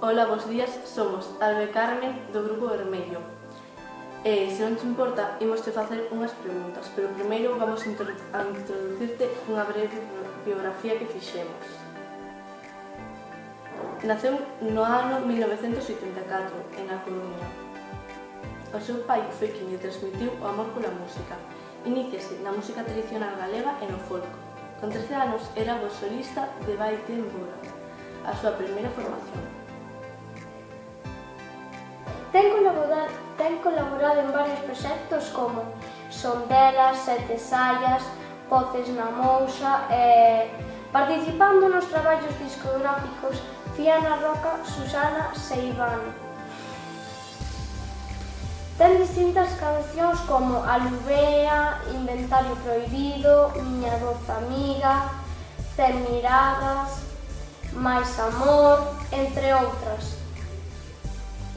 Ola, bos días, somos Alba e Carmen do Grupo Vermello. Se non te importa, imos te facer unhas preguntas, pero primeiro vamos a introducirte unha breve biografía que fixemos. Naceu no ano 1984, en A Coruña. O seu pai foi quen lle transmitiu o amor pola música. Iníciase na música tradicional galega e no folk. Con 13 anos era voz solista de Baite en Bora, a súa primeira formación. Ten colaborado en varios proxectos como Son delas, Sete Saias, Voces na Mousa e participando nos traballos discográficos Fiana Roca, Susana Seivane. Ten distintas cancións como Alubea, Inventario Prohibido, Miña Doce Amiga, Cen Miradas, Mais Amor, entre outras.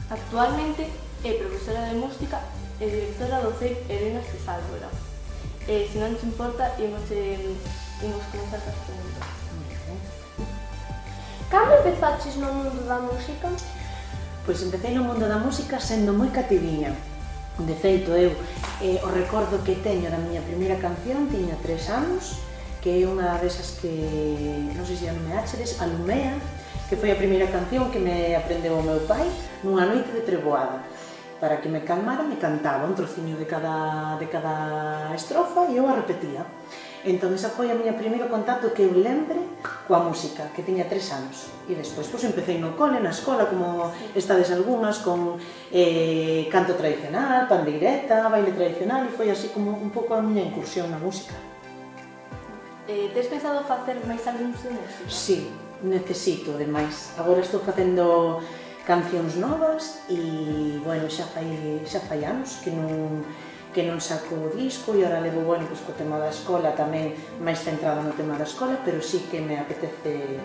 Actualmente é profesora de música e directora do CEIP Herenas de Sálvora. Se non te importa, imos comenzar as preguntas. Cando empezaches no mundo da música? Pois empecé no mundo da música sendo moi cativiña. De feito, eu o recordo que teño da miña primeira canción, tiña 3 anos, que é unha desas que, non sei se non me acheres, Alumea, que foi a primeira canción que me aprendeu o meu pai nunha noite de treboada. Para que me calmara, me cantaba un trociño de cada estrofa e eu a repetía. Entón, esa foi a miña primeiro contacto que eu lembre coa música, que tiña 3 anos. E despois, pois, empecé no cole, na escola, como estades algunhas, con canto tradicional, pandeireta, baile tradicional, e foi así como un pouco a miña incursión na música. Tes pensado facer máis algúns de música? Sí, necesito, demais. Agora estou facendo cancións novas e, bueno, xa fai anos que non saco o disco e ora levo, bueno, pois, co tema da escola tamén máis centrada no tema da escola, pero sí que me apetece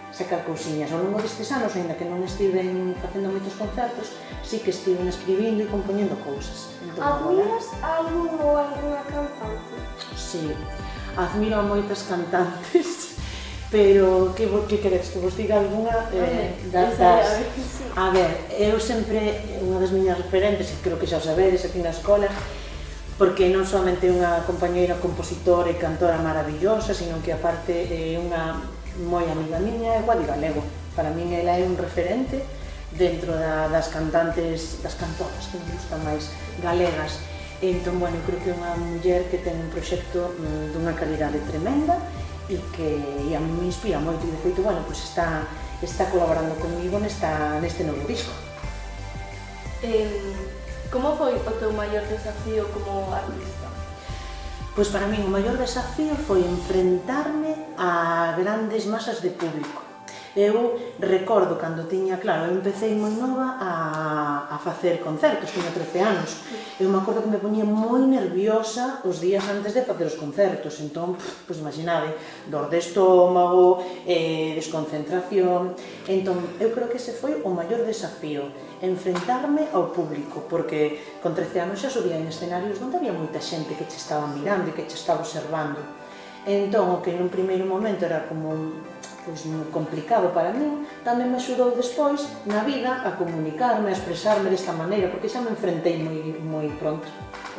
sacar cousiñas. Ao longo destes anos, ainda que non estiven facendo moitos concertos, sí que estiven escribindo e compoñendo cousas. Admiras algún ou algunha cantante? Sí, admiro a moitas cantantes, pero que queredes, que vos diga algunha A ver, eu sempre, unha das miñas referentes, e creo que xa o sabedes aquí na escola, porque non somente é unha compañeira compositora e cantora maravillosa, sino que aparte é unha moi amiga miña, é Guadi Galego. Para min ela é un referente dentro das cantantes, das cantoras que me gustan máis galegas. Entón, bueno, eu creo que é unha muller que ten un proxecto dunha calidade tremenda e que a mí me inspira moito e de feito, bueno, pois está colaborando comigo neste novo disco. Como foi o teu maior desafío como artista? Pois para min o maior desafío foi enfrentarme a grandes masas de público. Eu recordo cando tiña, claro, eu empecé moi nova a facer concertos, tiña 13 anos. Eu me acordo que me poñía moi nerviosa os días antes de facer os concertos, entón, pois imaginade, dor de estómago, desconcentración. Entón, eu creo que ese foi o maior desafío, enfrentarme ao público, porque con 13 anos xa subía en escenarios onde había moita xente que che estaba mirando e que che estaba observando. Entón, o que nun primeiro momento era como complicado para min, tamén me axudou despois na vida a comunicarme, a expresarme desta maneira, porque xa me enfrentei moi pronto.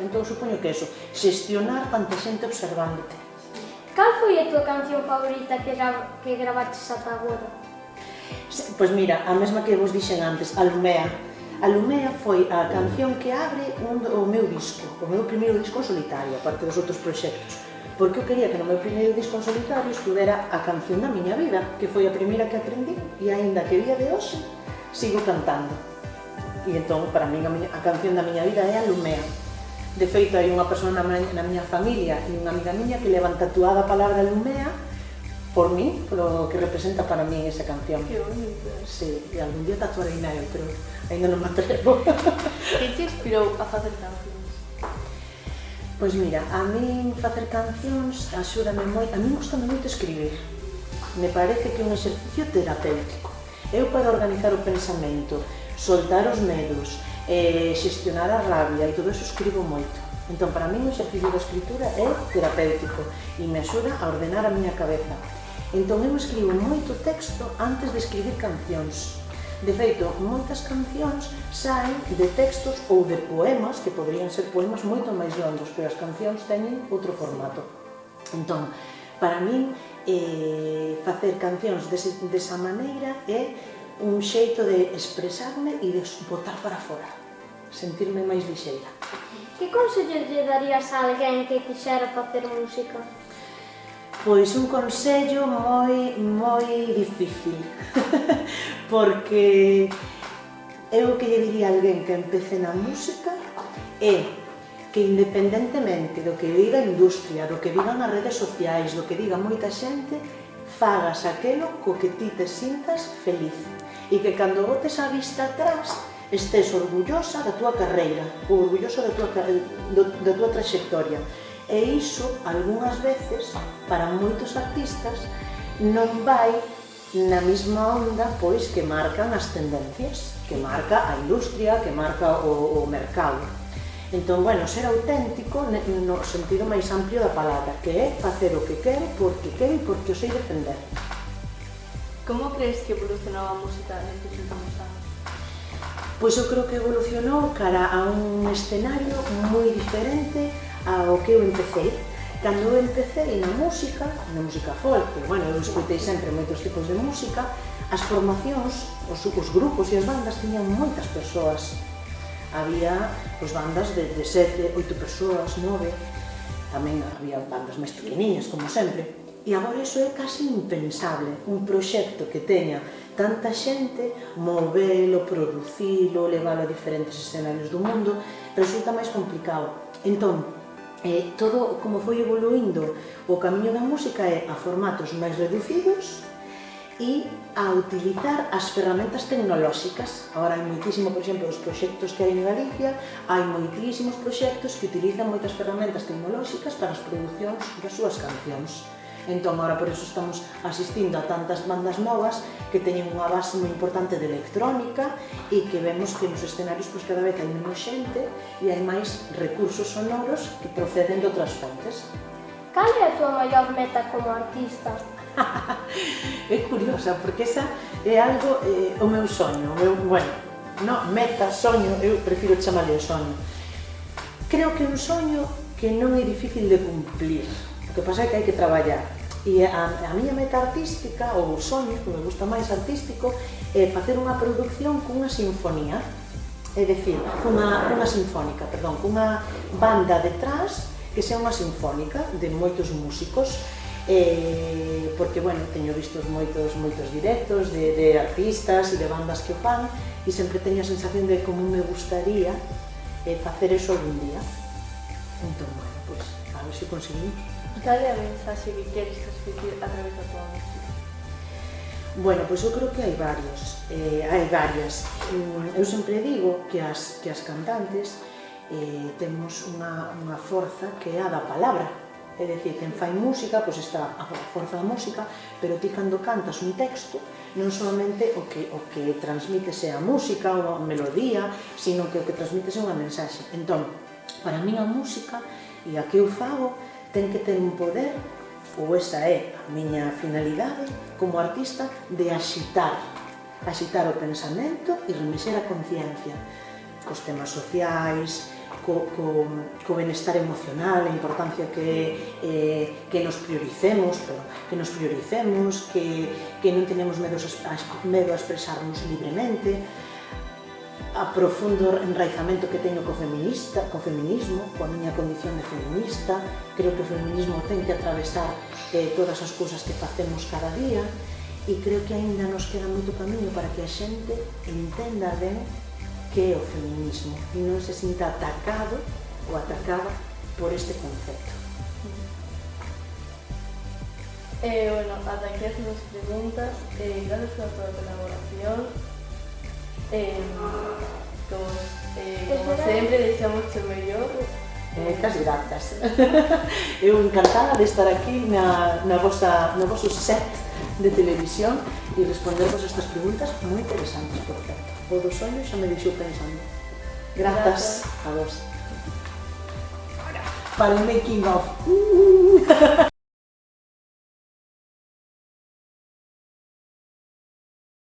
Entón, supoño que eso, xestionar tanta xente observándote. Cal foi a tua canción favorita que gravaches ata agora? Pois mira, a mesma que vos dixen antes, Alumea. Alumea foi a canción que abre o meu disco, o meu primeiro disco en solitario, aparte dos outros proxectos. Porque eu quería que no meu primeiro disco en solitario estuvera a canción da miña vida, que foi a primeira que aprendí, e aínda que día de hoxe sigo cantando. E entón, para min, a canción da miña vida é Alumea. De feito, hai unha persoa na miña familia e unha amiga miña que levan tatuada a palabra Alumea por mí, polo que representa para mí esa canción. Que bonito. Sí, e algún día tatuarei na eu, pero ainda non me atrevo. Que te inspirou a facer cancións? Pois mira, a min facer cancións axúdame moito, a min gustame moito escribir. Me parece que é un exercicio terapéutico. Eu para organizar o pensamento, soltar os medos, xestionar a rabia e todo eso escribo moito. Entón, para min o exercicio da escritura é terapéutico e me axuda a ordenar a miña cabeza. Entón, eu escribo moito texto antes de escribir cancións. De feito, moitas cancións saen de textos ou de poemas, que poderían ser poemas moito máis longos, pero as cancións teñen outro formato. Entón, para min, facer cancións desa maneira é un xeito de expresarme e de botar para fora, sentirme máis lixeira. Que consello lle darías a alguén que quixera facer música? Pois un consello moi difícil, porque eu que lle diría a alguén que empece na música é que independentemente do que diga a industria, do que digan as redes sociais, do que diga moita xente, fagas aquelo co que ti te sintas feliz e que cando botes a vista atrás estés orgullosa da túa carreira, ou orgullosa da túa trayectoria. E iso, algunhas veces, para moitos artistas, non vai na mesma onda pois que marcan as tendencias, que marca a industria, que marca o mercado. Entón, bueno, ser auténtico no sentido máis amplio da palabra, que é facer o que quero, porque quero e porque o sei defender. Como crees que evolucionou a música nestes últimos anos? Pois eu creo que evolucionou cara a un escenario moi diferente ao que eu empecé. Cando eu empecé na música folk, bueno, eu escoitei sempre moitos tipos de música, as formacións, os grupos e as bandas tiñan moitas persoas. Había bandas de 7, 8 persoas, 9, tamén había bandas máis pequeniñas, como sempre. E agora iso é casi impensable, un proxecto que teña tanta xente, movelo, producilo, levalo a diferentes escenarios do mundo, resulta máis complicado. Entón, todo como foi evoluindo o camiño da música é a formatos máis reducidos e a utilizar as ferramentas tecnolóxicas. Agora hai moitísimo, por exemplo, os proxectos que hai en Galicia, hai moitísimos proxectos que utilizan moitas ferramentas tecnolóxicas para as producións das súas cancións. Entón, agora por eso estamos asistindo a tantas bandas novas que teñen unha base moi importante de electrónica e que vemos que nos escenarios cada vez hai menos xente e hai máis recursos sonoros que proceden de outras fontes. Cal é a túa maior meta como artista? É curiosa, porque esa é algo, o meu soño, meta, soño, eu prefiro chamarle o soño. Creo que é un soño que non é difícil de cumplir. O que pasa é que hai que traballar. E a miña meta artística, ou o soño, que me gusta máis artístico, é facer unha produción cunha sinfonía, é dicir, cunha sinfónica, cunha banda detrás que sea unha sinfónica de moitos músicos, porque, bueno, teño vistos moitos directos de artistas e de bandas que o fan e sempre teño a sensación de como me gustaría facer eso algún día. Entón, bueno, pois, a ver se conseguimos. Cal é a mensaxe que queres transmitir a través da tua música? Bueno, pois eu creo que hai varias. Eu sempre digo que as cantantes temos unha forza que é a da palabra. É dicir, quen fai música, pois está a forza da música, pero ti cando cantas un texto, non solamente o que transmitese a música ou a melodía, sino que o que transmitese unha mensaxe. Entón, para min a música e a que eu fago ten que ter un poder, ou esa é a miña finalidade como artista, de axitar o pensamento e remexer a conciencia cos temas sociais, co benestar emocional, a importancia que nos prioricemos, que non tenemos medo a expresarnos libremente, a profundo enraizamento que teño co feminismo, coa miña condición de feminista. Creo que o feminismo ten que atravesar todas as cousas que facemos cada día e creo que aínda nos queda moito camiño para que a xente entenda ben que é o feminismo e non se sinta atacado ou atacada por este concepto. Bueno, ata aquí as minhas preguntas. Gracias por toda a colaboración. Como sempre, deseamos o mellor. Moitas grazas. Eu encantada de estar aquí no vosso set de televisión e respondervos estas preguntas moi interesantes, por certo. O do soño xa me deixou pensando. Grazas a vos. Para o making of.